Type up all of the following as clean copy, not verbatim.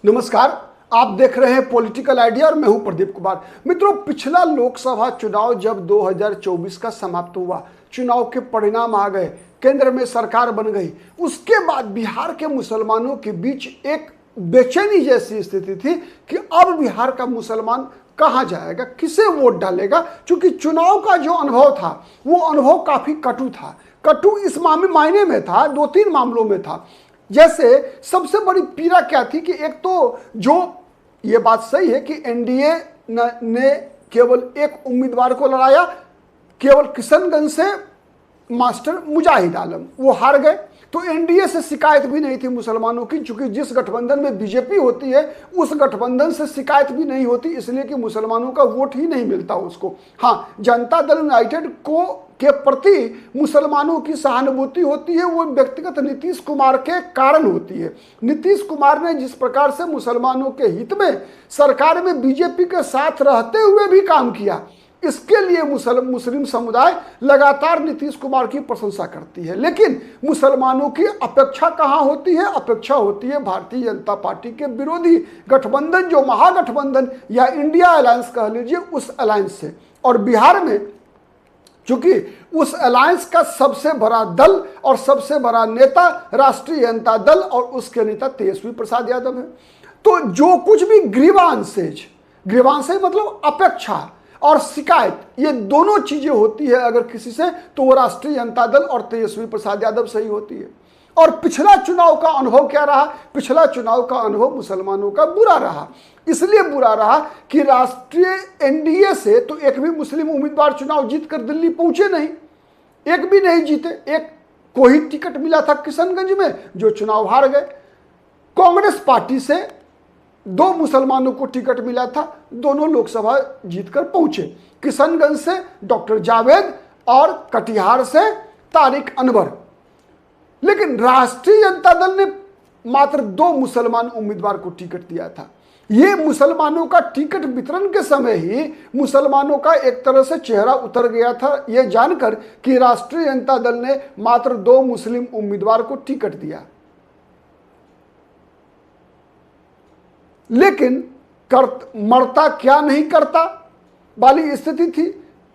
नमस्कार, आप देख रहे हैं पॉलिटिकल आइडिया और मैं हूं प्रदीप कुमार। मित्रों, पिछला लोकसभा चुनाव जब 2024 का समाप्त हुआ, चुनाव के परिणाम आ गए, केंद्र में सरकार बन गई, उसके बाद बिहार के मुसलमानों के बीच एक बेचैनी जैसी स्थिति थी कि अब बिहार का मुसलमान कहाँ जाएगा, किसे वोट डालेगा। क्योंकि चुनाव का जो अनुभव था वो अनुभव काफी कटु था। कटु इस मायने में था, दो तीन मामलों में था। जैसे सबसे बड़ी पीड़ा क्या थी कि एक तो जो ये बात सही है कि एनडीए ने केवल एक उम्मीदवार को लड़ाया, केवल किशनगंज से मास्टर मुजाहिद आलम, वो हार गए। तो एनडीए से शिकायत भी नहीं थी मुसलमानों की, क्योंकि जिस गठबंधन में बीजेपी होती है उस गठबंधन से शिकायत भी नहीं होती, इसलिए कि मुसलमानों का वोट ही नहीं मिलता उसको। हाँ, जनता दल यूनाइटेड को के प्रति मुसलमानों की सहानुभूति होती है, वो व्यक्तिगत नीतीश कुमार के कारण होती है। नीतीश कुमार ने जिस प्रकार से मुसलमानों के हित में सरकार में बीजेपी के साथ रहते हुए भी काम किया, इसके लिए मुस्लिम समुदाय लगातार नीतीश कुमार की प्रशंसा करती है। लेकिन मुसलमानों की अपेक्षा कहाँ होती है? अपेक्षा होती है भारतीय जनता पार्टी के विरोधी गठबंधन, जो महागठबंधन या इंडिया अलायंस कह लीजिए, उस अलायंस से। और बिहार में चूंकि उस अलायंस का सबसे बड़ा दल और सबसे बड़ा नेता राष्ट्रीय जनता दल और उसके नेता तेजस्वी प्रसाद यादव है, तो जो कुछ भी ग्रीवांसेज मतलब अपेक्षा और शिकायत, ये दोनों चीजें होती है अगर किसी से, तो वो राष्ट्रीय जनता दल और तेजस्वी प्रसाद यादव से ही होती है। और पिछला चुनाव का अनुभव क्या रहा? पिछला चुनाव का अनुभव मुसलमानों का बुरा रहा। इसलिए बुरा रहा कि राष्ट्रीय एनडीए से तो एक भी मुस्लिम उम्मीदवार चुनाव जीतकर दिल्ली पहुंचे नहीं, एक भी नहीं जीते। एक को ही टिकट मिला था किशनगंज में, जो चुनाव हार गए। कांग्रेस पार्टी से दो मुसलमानों को टिकट मिला था, दोनों लोकसभा जीतकर पहुंचे। किशनगंज से डॉक्टर जावेद और कटिहार से तारिक अनवर। लेकिन राष्ट्रीय जनता दल ने मात्र दो मुसलमान उम्मीदवार को टिकट दिया था। ये मुसलमानों का टिकट वितरण के समय ही मुसलमानों का एक तरह से चेहरा उतर गया था, यह जानकर कि राष्ट्रीय जनता दल ने मात्र दो मुस्लिम उम्मीदवार को टिकट दिया। लेकिन मरता क्या नहीं करता वाली स्थिति थी।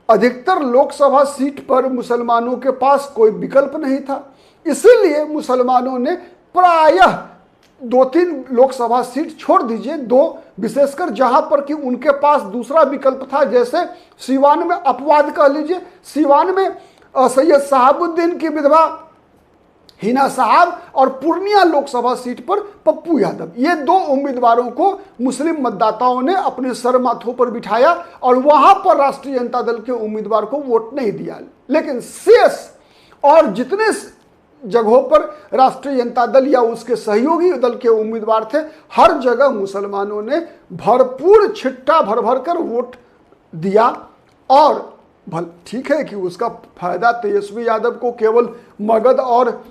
अधिकतर लोकसभा सीट पर मुसलमानों के पास कोई विकल्प नहीं था, इसीलिए मुसलमानों ने प्रायः दो तीन लोकसभा सीट छोड़ दीजिए, दो विशेषकर जहां पर कि उनके पास दूसरा विकल्प था। जैसे सीवान में अपवाद कह लीजिए, सीवान में सैयद शहाबुद्दीन की विधवा हिना साहब और पूर्णिया लोकसभा सीट पर पप्पू यादव, ये दो उम्मीदवारों को मुस्लिम मतदाताओं ने अपने सर माथों पर बिठाया और वहां पर राष्ट्रीय जनता दल के उम्मीदवार को वोट नहीं दिया। लेकिन शेष और जितने जगहों पर राष्ट्रीय जनता दल या उसके सहयोगी दल के उम्मीदवार थे, हर जगह मुसलमानों ने भरपूर छिट्टा भर भर कर वोट दिया। और ठीक है कि उसका फायदा तेजस्वी यादव को केवल मगध और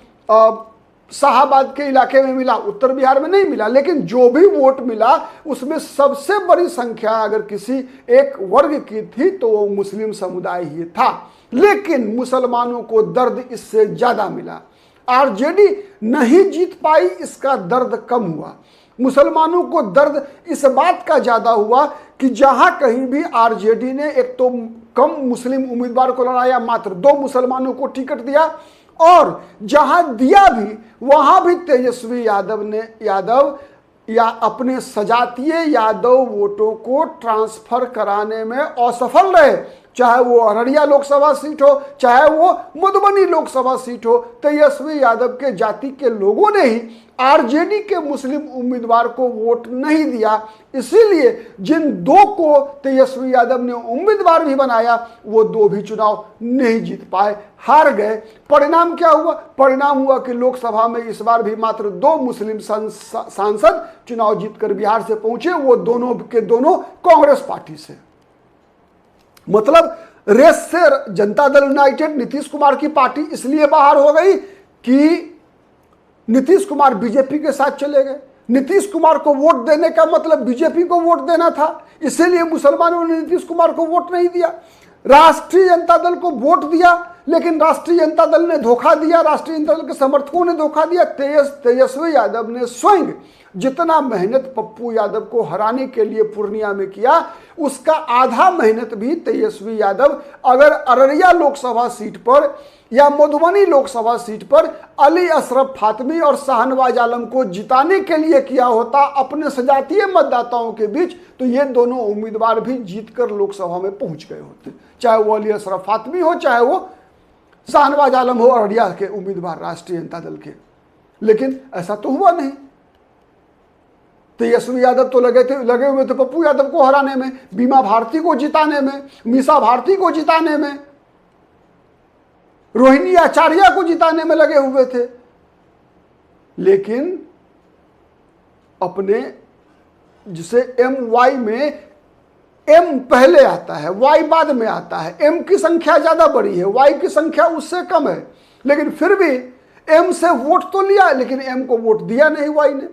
शाहाबाद के इलाके में मिला, उत्तर बिहार में नहीं मिला। लेकिन जो भी वोट मिला उसमें सबसे बड़ी संख्या अगर किसी एक वर्ग की थी तो वो मुस्लिम समुदाय ही था। लेकिन मुसलमानों को दर्द इससे ज्यादा मिला। आरजेडी नहीं जीत पाई, इसका दर्द कम हुआ। मुसलमानों को दर्द इस बात का ज्यादा हुआ कि जहां कहीं भी आरजेडी ने एक तो कम मुस्लिम उम्मीदवार को लड़ाया, मात्र दो मुसलमानों को टिकट दिया, और जहां दिया भी वहां भी तेजस्वी यादव या अपने सजातीय यादव वोटों को ट्रांसफर कराने में असफल रहे। चाहे वो अररिया लोकसभा सीट हो, चाहे वो मधुबनी लोकसभा सीट हो, तेजस्वी यादव के जाति के लोगों ने ही आरजेडी के मुस्लिम उम्मीदवार को वोट नहीं दिया। इसीलिए जिन दो को तेजस्वी यादव ने उम्मीदवार भी बनाया, वो दो भी चुनाव नहीं जीत पाए, हार गए। परिणाम क्या हुआ? परिणाम हुआ कि लोकसभा में इस बार भी मात्र दो मुस्लिम सांसद चुनाव जीतकर बिहार से पहुंचे, वो दोनों के दोनों कांग्रेस पार्टी से। मतलब रेस से जनता दल यूनाइटेड, नीतीश कुमार की पार्टी इसलिए बाहर हो गई कि नीतीश कुमार बीजेपी के साथ चले गए। नीतीश कुमार को वोट देने का मतलब बीजेपी को वोट देना था, इसीलिए मुसलमानों ने नीतीश कुमार को वोट नहीं दिया। राष्ट्रीय जनता दल को वोट दिया लेकिन राष्ट्रीय जनता दल ने धोखा दिया, राष्ट्रीय जनता दल के समर्थकों ने धोखा दिया। तेजस्वी यादव ने स्वयं जितना मेहनत पप्पू यादव को हराने के लिए पूर्णिया में किया, उसका आधा मेहनत भी तेजस्वी यादव अगर अररिया लोकसभा सीट पर या मधुबनी लोकसभा सीट पर अली अशरफ फातमी और शाहनवाज आलम को जिताने के लिए किया होता अपने सजातीय मतदाताओं के बीच, तो ये दोनों उम्मीदवार भी जीतकर लोकसभा में पहुंच गए होते, चाहे वो अली अशरफ फातमी हो, चाहे वो शाहनवाज आलम हो अररिया के उम्मीदवार राष्ट्रीय जनता दल के। लेकिन ऐसा तो हुआ नहीं। तेजस्वी यादव तो लगे हुए थे पप्पू यादव को हराने में, बीमा भारती को जिताने में, मीसा भारती को जिताने में, रोहिणी आचार्य को जिताने में लगे हुए थे। लेकिन अपने जिसे MY में M पहले आता है, Y बाद में आता है, M की संख्या ज्यादा बड़ी है, Y की संख्या उससे कम है, लेकिन फिर भी M से वोट तो लिया, लेकिन M को वोट दिया नहीं Y ने।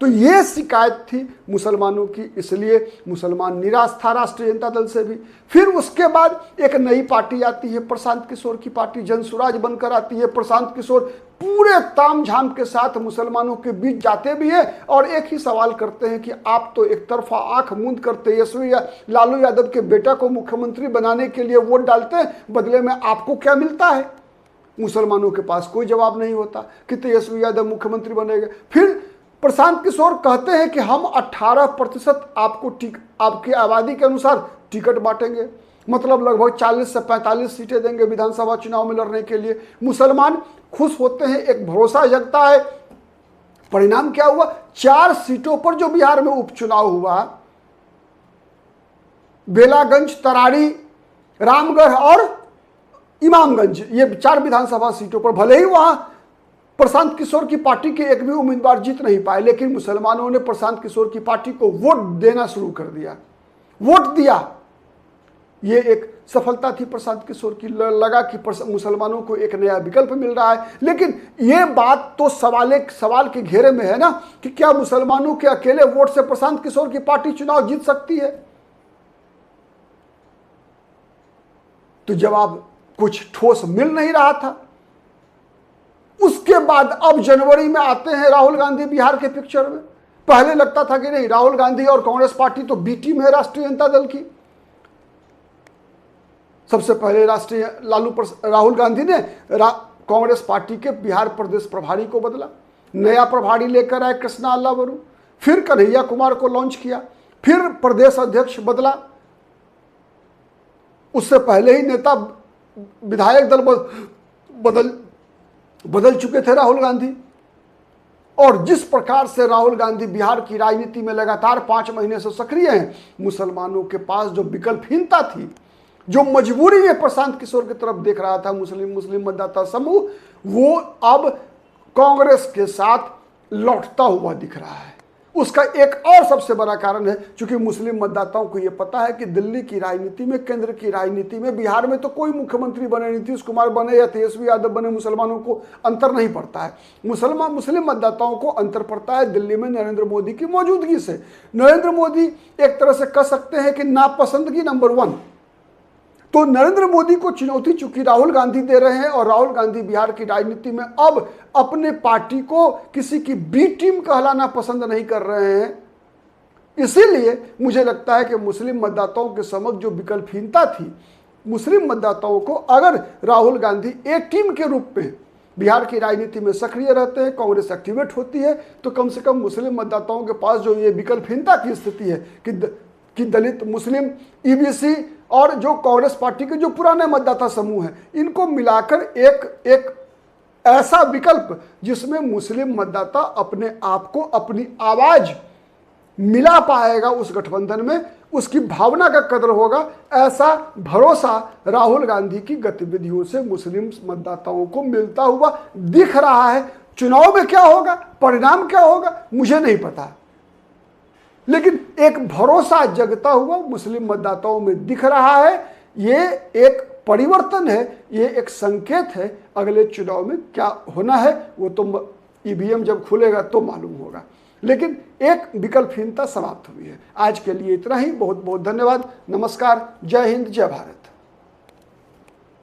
तो ये शिकायत थी मुसलमानों की, इसलिए मुसलमान निराश था राष्ट्रीय जनता दल से भी। फिर उसके बाद एक नई पार्टी आती है, प्रशांत किशोर की पार्टी जनसुराज बनकर आती है। प्रशांत किशोर पूरे तामझाम के साथ मुसलमानों के बीच जाते भी हैं और एक ही सवाल करते हैं कि आप तो एक तरफा आंख मूंद कर तेजस्वी या लालू यादव के बेटा को मुख्यमंत्री बनाने के लिए वोट डालते हैं, बदले में आपको क्या मिलता है? मुसलमानों के पास कोई जवाब नहीं होता कि तेजस्वी यादव मुख्यमंत्री बनेगा। फिर प्रशांत किशोर कहते हैं कि हम 18% आपकी आबादी के अनुसार टिकट बांटेंगे, मतलब लगभग 40 से 45 सीटें देंगे विधानसभा चुनाव में लड़ने के लिए। मुसलमान खुश होते हैं, एक भरोसा जगता है। परिणाम क्या हुआ? 4 सीटों पर जो बिहार में उपचुनाव हुआ, बेलागंज, तरारी, रामगढ़ और इमामगंज, ये 4 विधानसभा सीटों पर भले ही वहां प्रशांत किशोर की पार्टी के एक भी उम्मीदवार जीत नहीं पाए, लेकिन मुसलमानों ने प्रशांत किशोर की पार्टी को वोट देना शुरू कर दिया, वोट दिया। ये एक सफलता थी प्रशांत किशोर की। लगा कि मुसलमानों को एक नया विकल्प मिल रहा है। लेकिन ये बात तो सवाल के घेरे में है ना कि क्या मुसलमानों के अकेले वोट से प्रशांत किशोर की पार्टी चुनाव जीत सकती है? तो जवाब कुछ ठोस मिल नहीं रहा था। उसके बाद अब जनवरी में आते हैं राहुल गांधी बिहार के पिक्चर में। पहले लगता था कि नहीं, राहुल गांधी और कांग्रेस पार्टी तो बी टीम है राष्ट्रीय जनता दल की। सबसे पहले राहुल गांधी ने कांग्रेस पार्टी के बिहार प्रदेश प्रभारी को बदला, नया प्रभारी लेकर आए कृष्णा अल्लावरू, फिर कन्हैया कुमार को लॉन्च किया, फिर प्रदेश अध्यक्ष बदला। उससे पहले ही नेता विधायक दल बदल चुके थे राहुल गांधी। और जिस प्रकार से राहुल गांधी बिहार की राजनीति में लगातार 5 महीने से सक्रिय हैं, मुसलमानों के पास जो विकल्पहीनता थी, जो मजबूरी में प्रशांत किशोर की तरफ देख रहा था मुस्लिम मतदाता समूह, वो अब कांग्रेस के साथ लौटता हुआ दिख रहा है। उसका एक और सबसे बड़ा कारण है, क्योंकि मुस्लिम मतदाताओं को यह पता है कि दिल्ली की राजनीति में, केंद्र की राजनीति में बिहार में तो कोई मुख्यमंत्री बने, नीतीश कुमार बने या तेजस्वी यादव बने, मुसलमानों को अंतर नहीं पड़ता है। मुस्लिम मतदाताओं को अंतर पड़ता है दिल्ली में नरेंद्र मोदी की मौजूदगी से। नरेंद्र मोदी एक तरह से कह सकते हैं कि नापसंदगी नंबर 1। तो नरेंद्र मोदी को चुनौती चूंकि राहुल गांधी दे रहे हैं, और राहुल गांधी बिहार की राजनीति में अब अपने पार्टी को किसी की बी टीम कहलाना पसंद नहीं कर रहे हैं। इसीलिए मुझे लगता है कि मुस्लिम मतदाताओं के समक्ष जो विकल्पहीनता थी, मुस्लिम मतदाताओं को अगर राहुल गांधी एक टीम के रूप में बिहार की राजनीति में सक्रिय रहते हैं, कांग्रेस एक्टिवेट होती है, तो कम से कम मुस्लिम मतदाताओं के पास जो ये विकल्पहीनता की स्थिति है कि दलित, मुस्लिम, ईबीसी और जो कांग्रेस पार्टी के जो पुराने मतदाता समूह हैं, इनको मिलाकर एक ऐसा विकल्प जिसमें मुस्लिम मतदाता अपने आप को, अपनी आवाज मिला पाएगा उस गठबंधन में, उसकी भावना का कदर होगा, ऐसा भरोसा राहुल गांधी की गतिविधियों से मुस्लिम मतदाताओं को मिलता हुआ दिख रहा है। चुनाव में क्या होगा, परिणाम क्या होगा, मुझे नहीं पता, लेकिन एक भरोसा जगता हुआ मुस्लिम मतदाताओं में दिख रहा है। ये एक परिवर्तन है, ये एक संकेत है। अगले चुनाव में क्या होना है वो तो ईवीएम जब खुलेगा तो मालूम होगा, लेकिन एक विकल्पहीनता समाप्त हुई है। आज के लिए इतना ही। बहुत बहुत धन्यवाद। नमस्कार। जय हिंद, जय भारत।